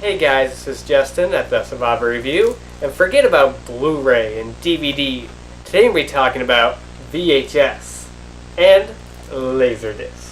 Hey guys, this is Justin at the Survivor Review, and forget about Blu-ray and DVD. Today we'll be talking about VHS and Laserdisc.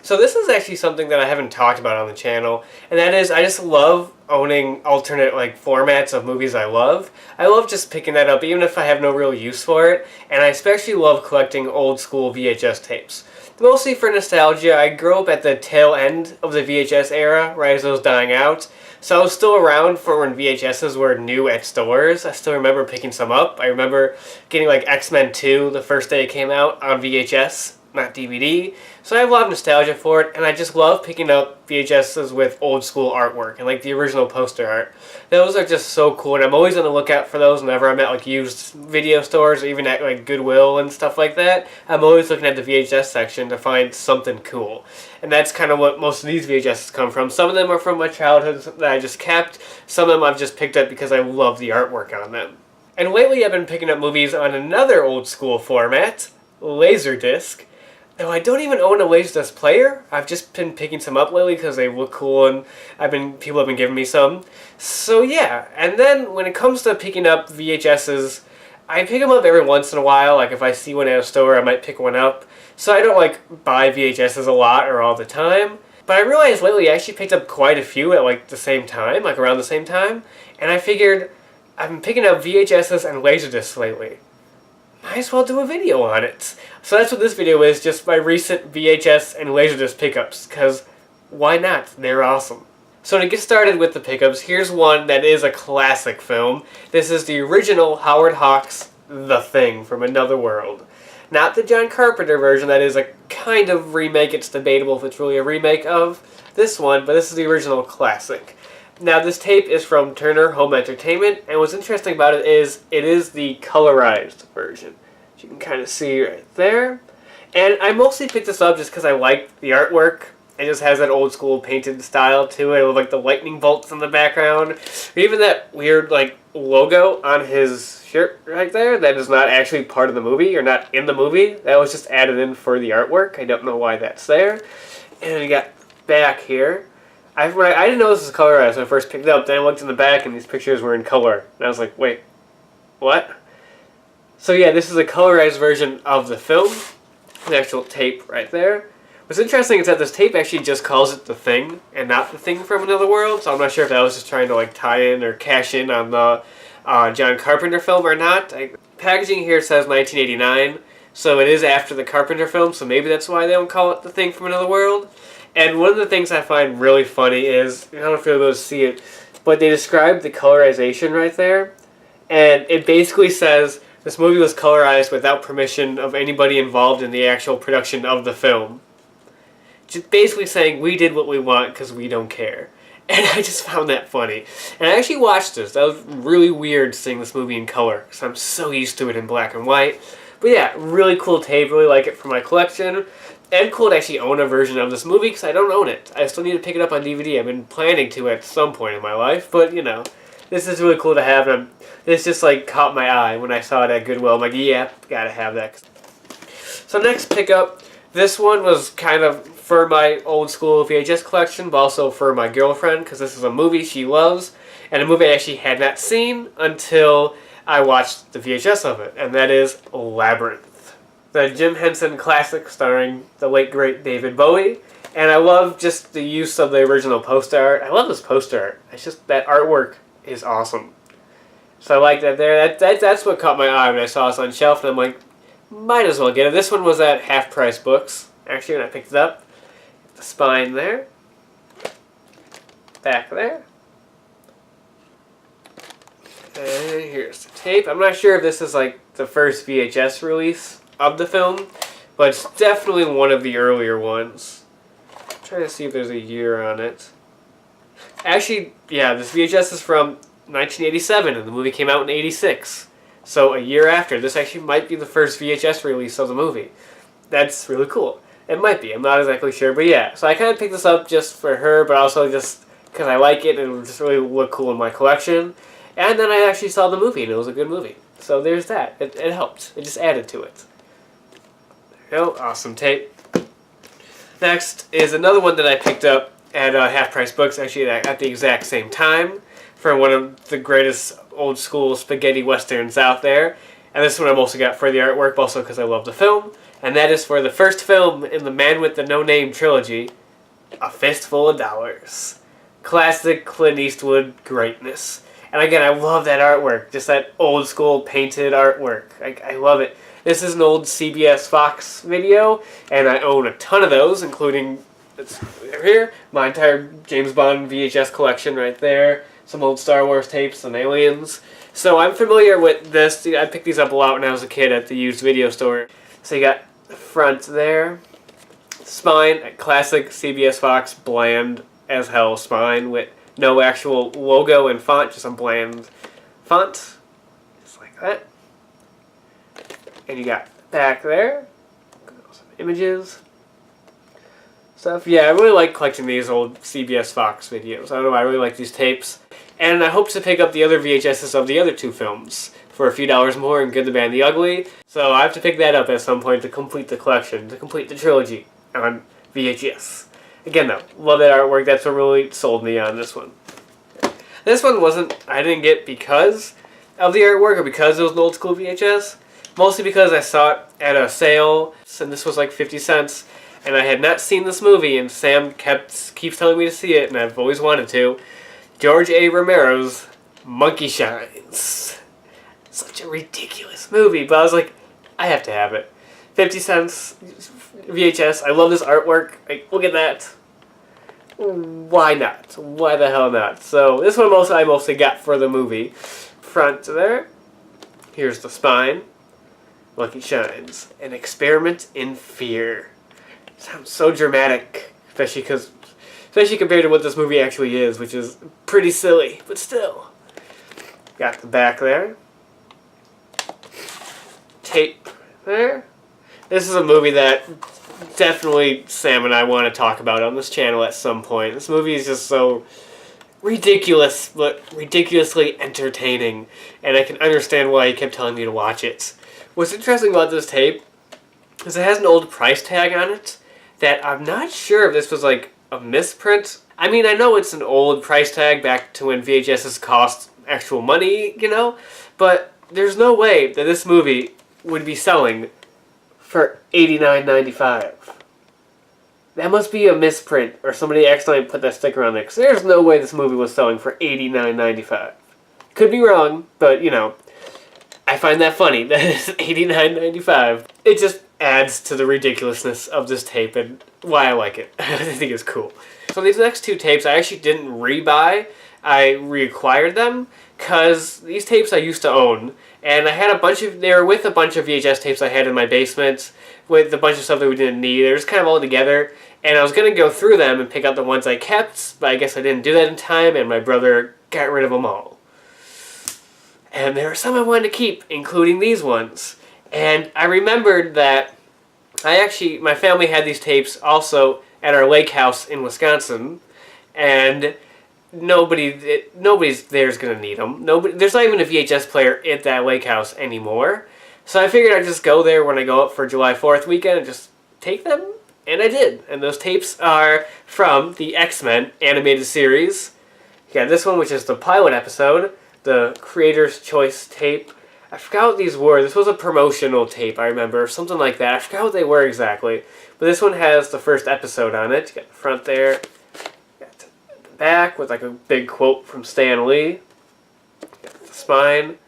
So this is actually something that I haven't talked about on the channel, and that is I just love owning alternate formats of movies I love. I love just picking that up even if I have no real use for it, and I especially love collecting old school VHS tapes. Mostly for nostalgia. I grew up at the tail end of the VHS era, right as it was dying out, so I was still around for when VHSs were new at stores. I still remember picking some up. I remember getting X-Men 2 the first day it came out on VHS, not DVD. So I have a lot of nostalgia for it, and I just love picking up VHSs with old school artwork and the original poster art. Those are just so cool, and I'm always on the lookout for those whenever I'm at used video stores or even at Goodwill and stuff like that. I'm always looking at the VHS section to find something cool. And that's kind of what most of these VHSs come from. Some of them are from my childhood that I just kept. Some of them I've just picked up because I love the artwork on them. And lately I've been picking up movies on another old school format, Laserdisc. Now, I don't even own a Laserdisc player. I've just been picking some up lately because they look cool and people have been giving me some. So yeah, and then when it comes to picking up VHSs, I pick them up every once in a while. If I see one at a store, I might pick one up. So I don't buy VHSs a lot or all the time. But I realized lately I actually picked up quite a few at the same time, around the same time. And I figured I've been picking up VHSs and Laserdiscs lately. Might as well do a video on it. So that's what this video is, just my recent VHS and Laserdisc pickups, because why not? They're awesome. So to get started with the pickups, here's one that is a classic film. This is the original Howard Hawks' The Thing from Another World. Not the John Carpenter version, that is a kind of remake. It's debatable if it's really a remake of this one, but this is the original classic. Now, this tape is from Turner Home Entertainment, and what's interesting about it is the colorized version. As you can kind of see right there. And I mostly picked this up just because I like the artwork. It just has that old school painted style to it. I love the lightning bolts in the background. Or even that weird logo on his shirt right there that is not actually part of the movie or not in the movie. That was just added in for the artwork. I don't know why that's there. And you got back here. I didn't know this was colorized when I first picked it up. Then I looked in the back and these pictures were in color. And I was like, wait, what? So yeah, this is a colorized version of the film. The actual tape right there. What's interesting is that this tape actually just calls it The Thing and not The Thing from Another World. So I'm not sure if that was just trying to tie in or cash in on the John Carpenter film or not. Packaging here says 1989. So it is after the Carpenter film. So maybe that's why they don't call it The Thing from Another World. And one of the things I find really funny is, I don't know if you'll be able to see it, but they describe the colorization right there. And it basically says, this movie was colorized without permission of anybody involved in the actual production of the film. Just basically saying, we did what we want because we don't care. And I just found that funny. And I actually watched this. That was really weird seeing this movie in color, because I'm so used to it in black and white. But yeah, really cool tape, really like it for my collection. And cool to actually own a version of this movie, because I don't own it. I still need to pick it up on DVD. I've been planning to at some point in my life, but this is really cool to have. And this just caught my eye when I saw it at Goodwill. I'm like, yeah, gotta have that. So next pickup, this one was kind of for my old school VHS collection, but also for my girlfriend, because this is a movie she loves, and a movie I actually had not seen until I watched the VHS of it, and that is Labyrinth. The Jim Henson classic starring the late, great David Bowie. And I love just the use of the original poster art. I love this poster art. It's just, that artwork is awesome. So I like that there. That's what caught my eye when I saw this on shelf. And I'm like, might as well get it. This one was at Half Price Books, actually, when I picked it up. The spine there. Back there. And here's the tape. I'm not sure if this is the first VHS release of the film, but it's definitely one of the earlier ones. I'm trying to see if there's a year on it. Actually, yeah, this VHS is from 1987, and the movie came out in 86. So a year after. This actually might be the first VHS release of the movie. That's really cool. It might be. I'm not exactly sure, but yeah. So I kind of picked this up just for her, but also just because I like it and it would just really look cool in my collection. And then I actually saw the movie, and it was a good movie. So there's that. It helped. It just added to it. go. Awesome tape. Next is another one that I picked up at Half Price Books, actually at the exact same time, for one of the greatest old school spaghetti westerns out there. And this one I mostly got for the artwork, but also because I love the film. And that is for the first film in the Man with the No Name trilogy, A Fistful of Dollars. Classic Clint Eastwood greatness. And again, I love that artwork, just that old school painted artwork. I love it. This is an old CBS Fox video, and I own a ton of those, including, it's here, my entire James Bond VHS collection right there, some old Star Wars tapes and Aliens. So I'm familiar with this. I picked these up a lot when I was a kid at the used video store. So you got the front there, spine, a classic CBS Fox bland as hell spine with no actual logo and font, just a bland font, just like that. And you got back there, some images, stuff. Yeah, I really like collecting these old CBS Fox videos. I don't know, I really like these tapes. And I hope to pick up the other VHSs of the other two films for a few dollars more in Good, the Bad, and the Ugly. So I have to pick that up at some point to complete the collection, to complete the trilogy on VHS. Again though, love that artwork. That's what really sold me on this one. This one I didn't get because of the artwork or because it was an old school VHS. Mostly because I saw it at a sale, and this was like 50 cents, and I had not seen this movie, and Sam keeps telling me to see it, and I've always wanted to. George A. Romero's Monkey Shines. Such a ridiculous movie, but I was like, I have to have it. 50 cents, VHS, I love this artwork, look at that. Why not? Why the hell not? So this one I mostly got for the movie. Front there, here's the spine. Monkey Shines, an experiment in fear. Sounds so dramatic, especially compared to what this movie actually is, which is pretty silly, but still. Got the back there. Tape there. This is a movie that definitely Sam and I want to talk about on this channel at some point. This movie is just so ridiculous, but ridiculously entertaining, and I can understand why he kept telling me to watch it. What's interesting about this tape is it has an old price tag on it that I'm not sure if this was like a misprint. I mean, I know it's an old price tag back to when VHSs cost actual money, you know, but there's no way that this movie would be selling for $89.95. That must be a misprint, or somebody accidentally put that sticker on there, because there's no way this movie was selling for $89.95. Could be wrong, but, you know, I find that funny. That is $89.95. It just adds to the ridiculousness of this tape and why I like it. I think it's cool. So these next two tapes I actually didn't rebuy. I reacquired them because these tapes I used to own, and I had they were with a bunch of VHS tapes I had in my basement with a bunch of stuff that we didn't need. They were just kind of all together, and I was going to go through them and pick out the ones I kept, but I guess I didn't do that in time, and my brother got rid of them all. And there were some I wanted to keep, including these ones. And I remembered that my family had these tapes also at our lake house in Wisconsin, and nobody's there's gonna need them. There's not even a VHS player at that lake house anymore. So I figured I'd just go there when I go up for July 4th weekend and just take them, and I did. And those tapes are from the X-Men animated series. You got this one, which is the pilot episode, the Creator's Choice tape. I forgot what these were. This was a promotional tape, I remember, something like that. I forgot what they were exactly. But this one has the first episode on it. You got the front there. You got the back with like a big quote from Stan Lee. You got the spine.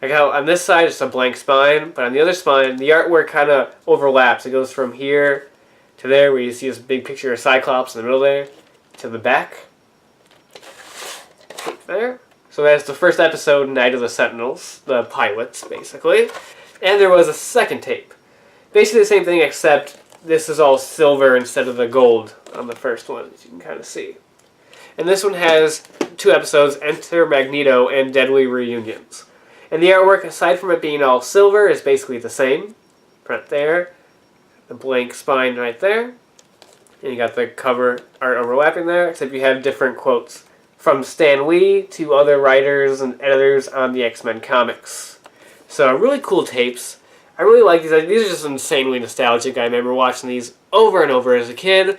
Like how on this side it's a blank spine, but on the other spine, the artwork kind of overlaps. It goes from here to there, where you see this big picture of Cyclops in the middle there, to the back. There. So that's the first episode, Night of the Sentinels, the pilots, basically. And there was a second tape. Basically the same thing, except this is all silver instead of the gold on the first one, as you can kind of see. And this one has two episodes, Enter Magneto and Deadly Reunions. And the artwork, aside from it being all silver, is basically the same. Front there, the blank spine right there. And you got the cover art overlapping there, except you have different quotes from Stan Lee to other writers and editors on the X-Men comics. So really cool tapes. I really like these. These are just insanely nostalgic. I remember watching these over and over as a kid.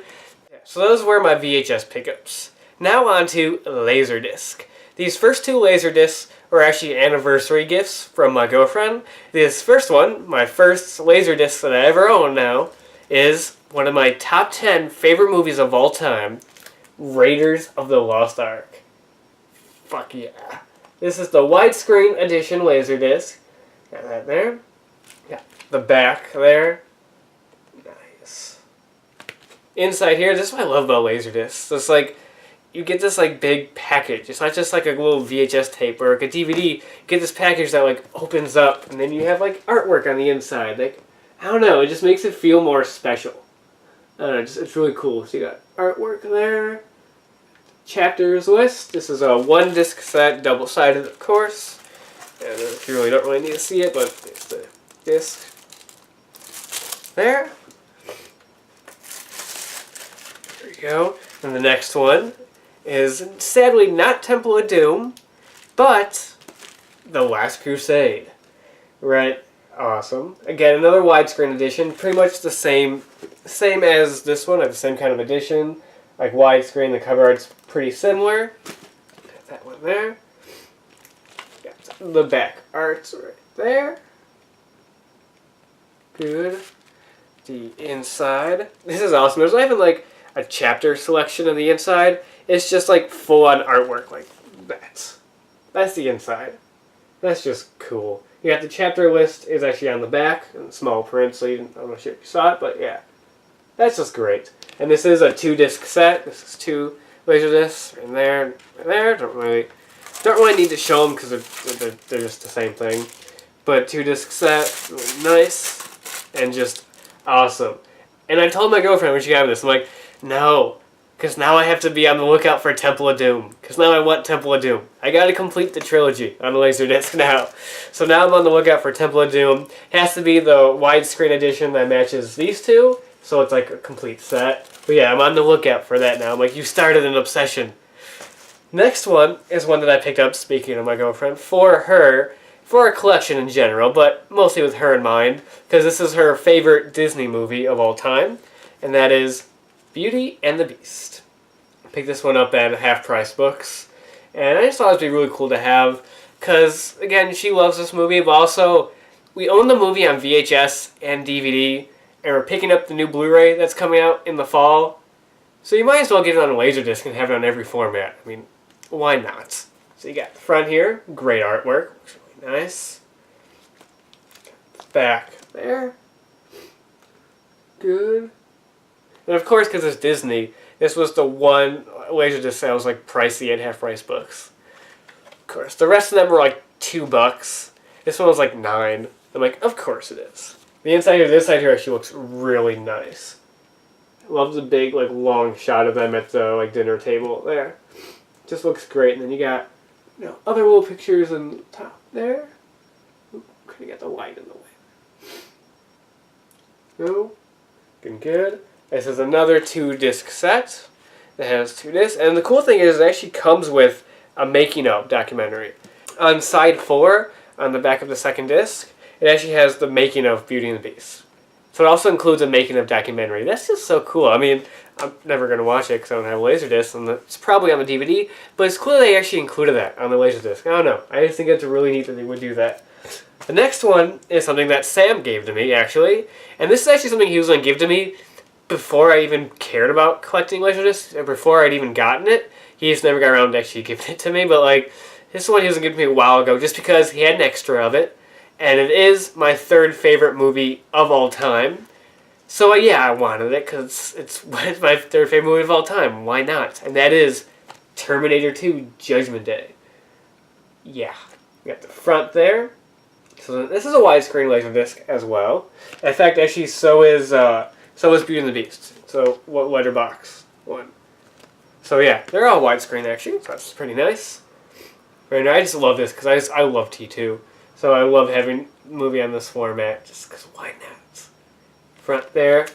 So those were my VHS pickups. Now on to Laserdisc. These first two Laserdiscs were actually anniversary gifts from my girlfriend. This first one, my first Laserdisc that I ever own now, is one of my top 10 favorite movies of all time, Raiders of the Lost Ark. Fuck yeah. This is the widescreen edition Laserdisc. Got that there. Got the back there. Nice. Inside here, this is what I love about Laserdiscs. It's like, you get this like big package. It's not just like a little VHS tape or like a DVD. You get this package that like opens up, and then you have like artwork on the inside. Like, I don't know, it just makes it feel more special. I don't know, it's really cool. So you got artwork there. Chapters list. This is a 1-disc set, double-sided of course. And you really don't really need to see it, but it's the disc. There. There you go. And the next one is sadly not Temple of Doom, but The Last Crusade. Right? Awesome. Again, another widescreen edition, pretty much the same as this one. I have the same kind of edition, like widescreen. The cover art's pretty similar. Got that one there. Got the back art's right there. Good. The inside. This is awesome. There's not even like a chapter selection on the inside. It's just like full-on artwork like that. That's the inside. That's just cool. You got the chapter list is actually on the back in small print, so I'm not sure if you saw it, but yeah. That's just great. And this is a 2-disc set. This is 2 Laserdiscs in there and there. Don't really need to show them because they're just the same thing. But 2-disc set, really nice and just awesome. And I told my girlfriend when she got me this, I'm like, no, because now I have to be on the lookout for Temple of Doom. Because now I want Temple of Doom. I got to complete the trilogy on the Laserdisc now. So now I'm on the lookout for Temple of Doom. It has to be the widescreen edition that matches these two. So it's like a complete set. But yeah, I'm on the lookout for that now. I'm like, you started an obsession. Next one is one that I picked up, speaking of my girlfriend, for her, for a collection in general, but mostly with her in mind, because this is her favorite Disney movie of all time, and that is Beauty and the Beast. I picked this one up at Half Price Books, and I just thought it would be really cool to have, because, again, she loves this movie, but also, we own the movie on VHS and DVD, and we're picking up the new Blu-ray that's coming out in the fall. So you might as well get it on a Laserdisc and have it on every format. I mean, why not? So you got the front here, great artwork, looks really nice. Back there, good. And of course, because it's Disney, this was the one Laserdisc that was like pricey at Half Price Books. Of course, the rest of them were like $2. This one was like $9. I'm like, of course it is. The inside here, this side here actually looks really nice. I love the big, like, long shot of them at the, like, dinner table there. Just looks great. And then you got, you know, other little pictures on the top there. Oop, could have got the light in the way. No, looking good. This is another 2-disc set that has 2 discs. And the cool thing is it actually comes with a making of documentary. On side 4, on the back of the second disc, it actually has the making of Beauty and the Beast. So it also includes a making of documentary. That's just so cool. I mean, I'm never going to watch it because I don't have a Laserdisc, and it's probably on the DVD, but it's cool they actually included that on the Laserdisc. I don't know. I just think it's really neat that they would do that. The next one is something that Sam gave to me, actually. And this is actually something he was going to give to me before I even cared about collecting Laserdiscs, and before I'd even gotten it. He just never got around to actually giving it to me, but like, this is one he was going to give to me a while ago just because he had an extra of it. And it is my 3rd favorite movie of all time. So yeah, I wanted it because it's my 3rd favorite movie of all time. Why not? And that is Terminator 2 Judgment Day. Yeah. You got the front there. So this is a widescreen Laserdisc as well. In fact, actually, so is Beauty and the Beast. So what letterbox one? So yeah, they're all widescreen actually. So that's pretty nice. Right now, I just love this because I love T2. So I love having a movie on this format, just because why not? Front there,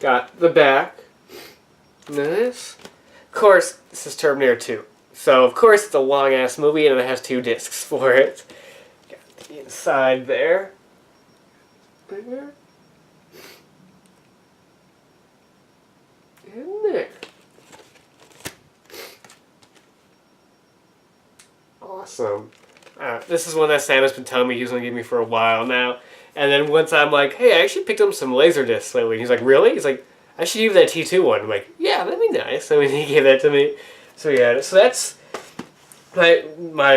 got the back, nice. Of course, this is Terminator 2. So of course it's a long-ass movie and it has 2 discs for it. Got the inside there. Right there. In there. Awesome. This is one that Sam has been telling me he was going to give me for a while now. And then once I'm like, hey, I actually picked up some Laserdiscs lately. He's like, really? He's like, I should use that T2 one. I'm like, yeah, that'd be nice. So he gave that to me. So yeah, so that's my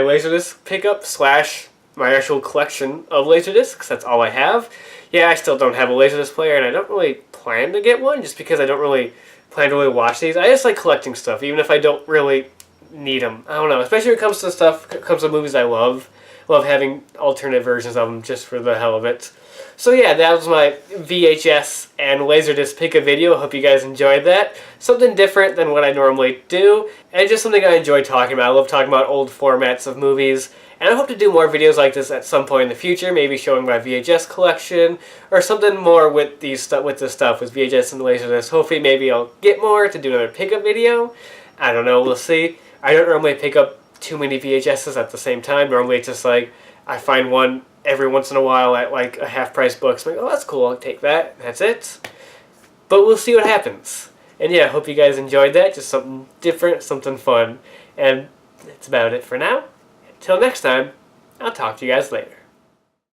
Laserdisc pickup slash my actual collection of Laserdiscs. That's all I have. Yeah, I still don't have a Laserdisc player, and I don't really plan to get one just because I don't really plan to really watch these. I just like collecting stuff, even if I don't really need them. I don't know, especially when it comes to stuff, it comes to movies I love. Love having alternate versions of them just for the hell of it. So yeah, that was my VHS and Laserdisc pickup video. Hope you guys enjoyed that. Something different than what I normally do, and just something I enjoy talking about. I love talking about old formats of movies, and I hope to do more videos like this at some point in the future, maybe showing my VHS collection, or something more with this stuff with VHS and Laserdisc. Hopefully maybe I'll get more to do another pickup video. I don't know, we'll see. I don't normally pick up too many VHSs at the same time. Normally it's just like, I find one every once in a while at like a half-price book. So I'm like, oh, that's cool, I'll take that. That's it. But we'll see what happens. And yeah, I hope you guys enjoyed that. Just something different, something fun. And that's about it for now. Until next time, I'll talk to you guys later.